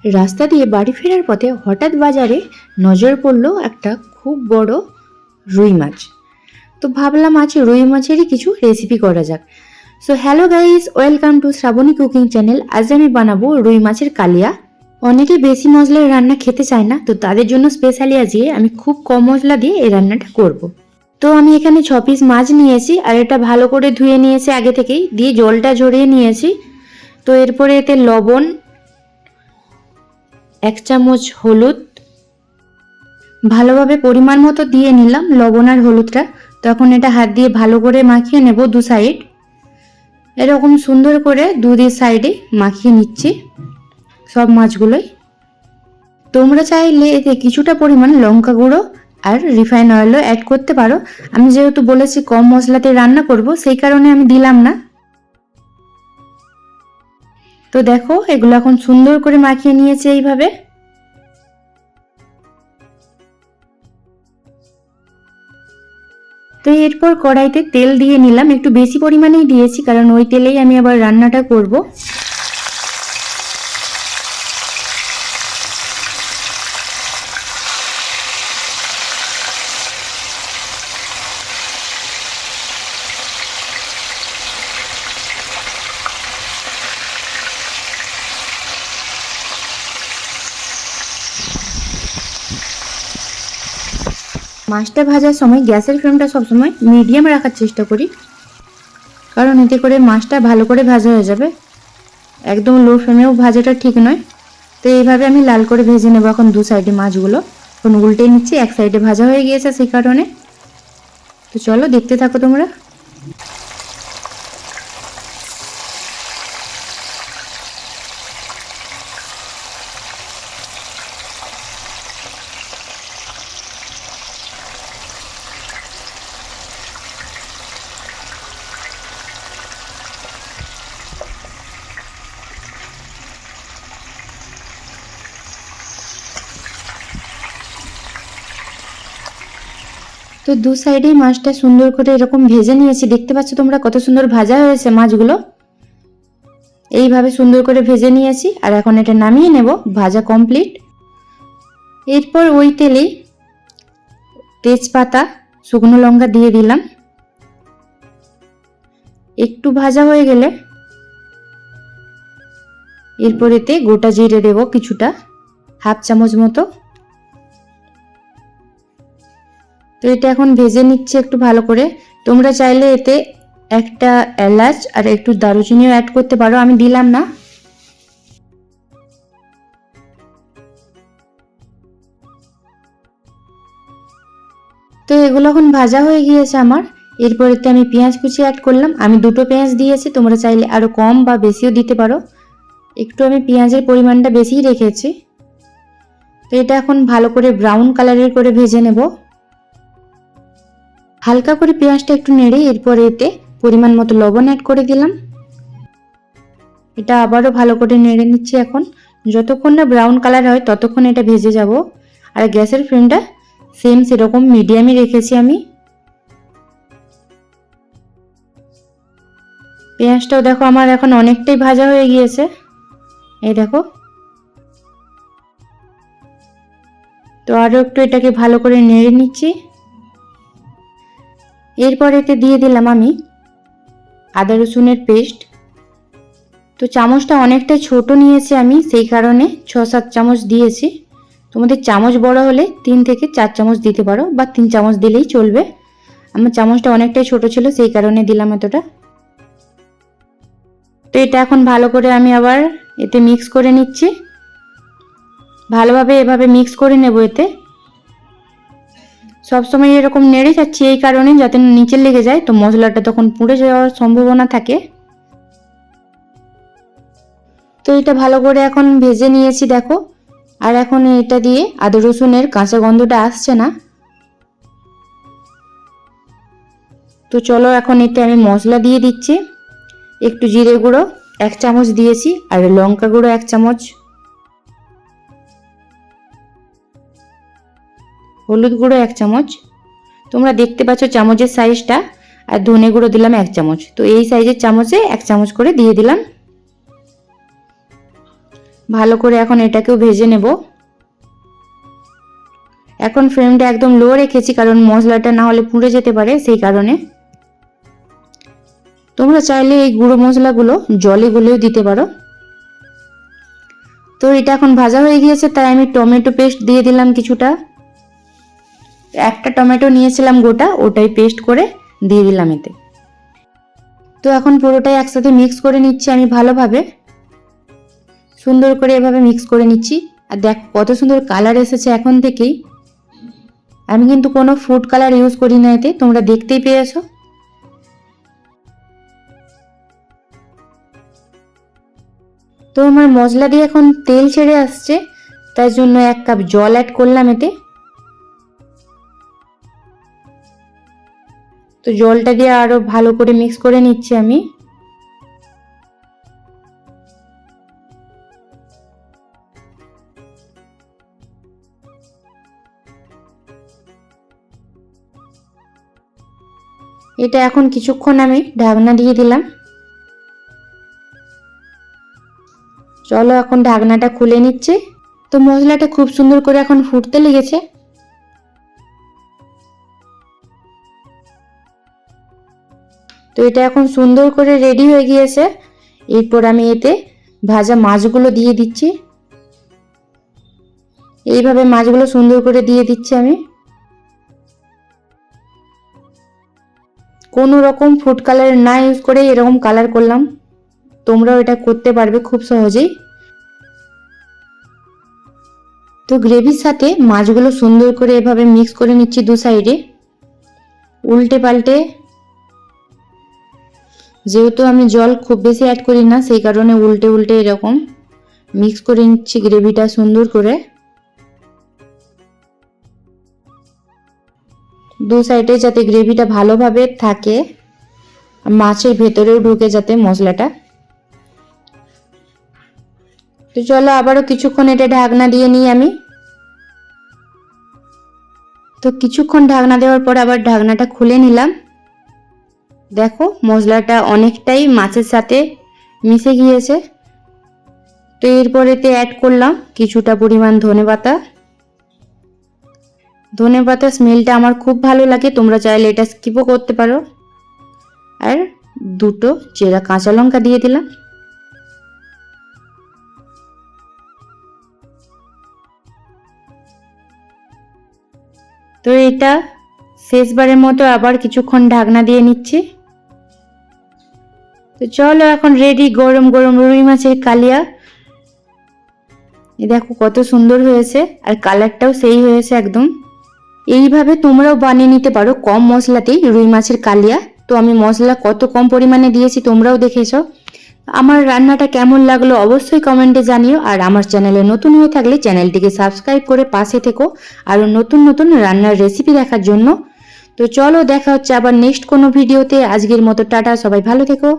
রাস্তা দিয়ে বাড়ি ফেরার পথে হঠাৎ বাজারে নজর পড়লো একটা খুব বড় রুই মাছ। তো ভাবলাম আজ রুই মাছেরই কিছু রেসিপি করা যাক। So hello guys, welcome to Shrabani cooking channel. আজ আমি বানাবো রুই মাছের কালিয়া। অনেকে বেশি মশলার রান্না খেতে চায় না, তো তাদের জন্য স্পেশালি আজকে আমি খুব কম মশলা দিয়ে এই রান্নাটা করব। তো আমি এখানে 6 পিস মাছ নিয়েছি, আর এটা ভালো করে ধুয়ে নিয়েছি আগে থেকেই, দিয়ে জলটা ঝরিয়ে নিয়েছি। তো এরপরে এতে লবণ, 1 চামচ হলুদ ভালোভাবে পরিমাণ মতো দিয়ে নিলাম, লবণ আর হলুদটা। তখন এটা হাত দিয়ে ভালো করে মাখিয়ে নেব দু সাইড। এরকম সুন্দর করে দুই সাইডে মাখিয়ে নিচ্ছি সব মাছগুলোই। তোমরা চাইলে এতে কিছুটা পরিমাণ লঙ্কা গুঁড়ো আর রিফাইন অয়েলও অ্যাড করতে পারো। আমি যেহেতু বলেছি কম মশলাতে রান্না করব, সেই কারণে আমি দিলাম না। তো দেখো, এগুলো এখন সুন্দর করে মাখিয়ে নিয়েছি এইভাবে। তো এরপর কড়াইতে তেল দিয়ে নিলাম, একটু বেশি পরিমাণেই দিয়েছি কারণ ওই তেলেই আমি আবার রান্নাটা করব। মাছটা ভাজার সময় গ্যাসের ফ্লেমটা সবসময় মিডিয়াম রাখার চেষ্টা করি, কারণ এতে করে মাছটা ভালো করে ভাজা হয়ে যাবে। একদম লো ফ্লেমেও ভাজাটা ঠিক নয়। তো এইভাবে আমি লাল করে ভেজে নেব এখন দু সাইডে মাছগুলো। এখন উল্টে নিচ্ছি, এক সাইডে ভাজা হয়ে গিয়েছে সেই কারণে। তো চলো দেখতে থাকো তোমরা। তো দু সাইডেই মাছটা সুন্দর করে এরকম ভেজে নিয়েছি, দেখতে পাচ্ছ তোমরা কত সুন্দর ভাজা হয়েছে মাছগুলো। এইভাবে সুন্দর করে ভেজে নিয়েছি, আর এখন এটা নামিয়ে নেব, ভাজা কমপ্লিট। এরপর ওই তেলেই তেজপাতা, শুকনো লঙ্কা দিয়ে দিলাম। একটু ভাজা হয়ে গেলে এরপর এতে গোটা জিরে দেব কিছুটা, 1/2 চামচ মতো। তো এটা এখন ভেজে নিচ্ছে একটু ভালো করে। তোমরা চাইলে এতে একটা এলাচ আর একটু দারুচিনিও অ্যাড করতে পারো, আমি দিলাম না। তো এগুলো এখন ভাজা হয়ে গিয়েছে আমার। এরপর এতে আমি পেঁয়াজ কুচি অ্যাড করলাম। আমি 2টো পেঁয়াজ দিয়েছি, তোমরা চাইলে আরো কম বা বেশিও দিতে পারো। একটু আমি পেঁয়াজের পরিমাণটা বেশিই রেখেছি। তো এটা এখন ভালো করে ব্রাউন কালারের করে ভেজে নেব। হালকা করে পেঁয়াজটা একটু নেড়ে এরপর এতে পরিমাণ মতো লবণ অ্যাড করে দিলাম। এটা আবারও ভালো করে নেড়ে নিচ্ছি এখন। যতক্ষণ না ব্রাউন কালার হয় ততক্ষণ এটা ভেজে যাব। আর গ্যাসের ফ্লেমটা সেম সেরকম মিডিয়ামে রেখেছি আমি। পেঁয়াজটাও দেখো আমার এখন অনেকটাই ভাজা হয়ে গিয়েছে, এই দেখো। তো আরও একটু এটাকে ভালো করে নেড়ে নিচ্ছি। এরপর এতে দিয়ে দিলাম আমি আদা রসুনের পেস্ট। তো চামচটা অনেকটাই ছোট নিয়েছি আমি, সেই কারণে 6-7 চামচ দিয়েছি। তোমাদের চামচ বড় হলে 3 থেকে 4 চামচ দিতে পারো, বা 3 চামচ দিলেই চলবে। আমার চামচটা অনেকটাই ছোট ছিল, সেই কারণে দিলাম এতটা। তো এটা এখন ভালো করে আমি আবার এতে মিক্স করে নিচ্ছি। ভালোভাবে এভাবে মিক্স করে নেব। এতে সবসময় এরকম নেড়ে যাচ্ছি এই কারণে যাতে নিচে লেগে যায়, তো মশলাটা তখন পুড়ে যাওয়ার সম্ভাবনা থাকে। তো এটা ভালো করে এখন ভেজে নিয়েছি দেখো। আর এখন এটা দিয়ে আদা রসুনের কাঁচা গন্ধটা আসছে না। তো চলো এখন এতে আমি মশলা দিয়ে দিচ্ছি। একটু জিরে গুঁড়ো 1 চামচ দিয়েছি, আর লঙ্কা গুঁড়ো 1 চামচ, হলুদ গুঁড়ো 1 চামচ। তোমরা দেখতে পাচ্ছ চামচের সাইজটা। আর ধনে গুঁড়ো দিলাম 1 চামচ। তো এই সাইজের চামচে 1 চামচ করে দিয়ে দিলাম। ভালো করে এখন এটাকেও ভেজে নেব। এখন ফ্লেমটা একদম লো রেখেছি, কারণ মশলাটা না হলে পুড়ে যেতে পারে, সেই কারণে। তোমরা চাইলে এই গুঁড়ো মশলাগুলো জলে গুলেও দিতে পারো। তো এটা এখন ভাজা হয়ে গিয়েছে, তাই আমি টমেটো পেস্ট দিয়ে দিলাম কিছুটা। একটা টমেটো নিয়েছিলাম গোটা, ওটাই পেস্ট করে দিয়ে দিলাম এতে। তো এখন পুরোটাই একসাথে মিক্স করে নিচ্ছি আমি ভালোভাবে, সুন্দর করে এভাবে মিক্স করে নিচ্ছি। আর দেখ কত সুন্দর কালার এসেছে এখন থেকেই। আমি কিন্তু কোনো ফুড কালার ইউজ করি না এতে, তোমরা দেখতেই পেয়েছো। তো আমার মশলা দিয়ে এখন তেল ছেড়ে আসছে, তার জন্য 1 কাপ জল অ্যাড করলাম এতে। তো জলটা দিয়ে আরো ভালো করে মিক্স করে নিচ্ছি আমি। এটা এখন কিছুক্ষণ আমি ঢাকনা দিয়ে দিলাম। চলো এখন ঢাকনাটা খুলে নিচ্ছি। তো মশলাটা খুব সুন্দর করে এখন ফুটতে লেগেছে। তো এটা এখন সুন্দর করে রেডি হয়ে গিয়েছে। এরপর আমি এতে ভাজা মাছগুলো দিয়ে দিচ্ছি। এইভাবে মাছগুলো সুন্দর করে দিয়ে দিচ্ছি আমি। কোনো রকম ফুড কালার না ইউজ করে এরকম কালার করলাম। তোমরাও এটা করতে পারবে খুব সহজেই। তো গ্রেভির সাথে মাছগুলো সুন্দর করে এভাবে মিক্স করে নিচ্ছি দু সাইডে, উল্টে পাল্টে। যেহেতু আমি জল খুব বেশি অ্যাড করি না, সেই কারণে উল্টে উল্টে এরকম মিক্স করে নিচ্ছি গ্রেভিটা সুন্দর করে। দু সাইডে যাতে গ্রেভিটা ভালোভাবে থাকে, মাছের ভেতরেও ঢুকে যাতে মশলাটা। তো চলো আবারও কিছুক্ষণ এটা ঢাকনা দিয়ে নিই আমি। তো কিছুক্ষণ ঢাকনা দেওয়ার পর আবার ঢাকনাটা খুলে নিলাম। দেখো মশলাটা অনেকটাই মাছের সাথে মিশে গিয়েছে। তো এরপর এতে অ্যাড করলাম কিছুটা পরিমাণ ধনেপাতা। ধনেপাতা স্মেলটা আমার খুব ভালো লাগে, তোমরা চাইলে এটা স্কিপও করতে পারো। আর দুটো চেরা কাঁচা লঙ্কা দিয়ে দিলাম। তো এটা শেষবারের মতো আবার কিছুক্ষণ ঢাকনা দিয়ে নিচ্ছি। তো চলো এখন রেডি গরম গরম রুই মাছের কালিয়া। দেখো কত সুন্দর হয়েছে, আর কালারটাও সেই হয়েছে একদম। এইভাবে তোমরাও বানিয়ে নিতে পারো কম মশলাতেই রুই মাছের কালিয়া। তো আমি মশলা কত কম পরিমাণে দিয়েছি তোমরাও দেখেছো। আমার রান্নাটা কেমন লাগলো অবশ্যই কমেন্টে জানিও। আর আমার চ্যানেলে নতুন হয়ে থাকলে চ্যানেলটিকে সাবস্ক্রাইব করে পাশে থেকো আরও নতুন নতুন রান্নার রেসিপি দেখার জন্য। তো চলো দেখা হচ্ছে আবার নেক্সট কোনো ভিডিওতে। আজকের মতো টাটা, সবাই ভালো থেকো।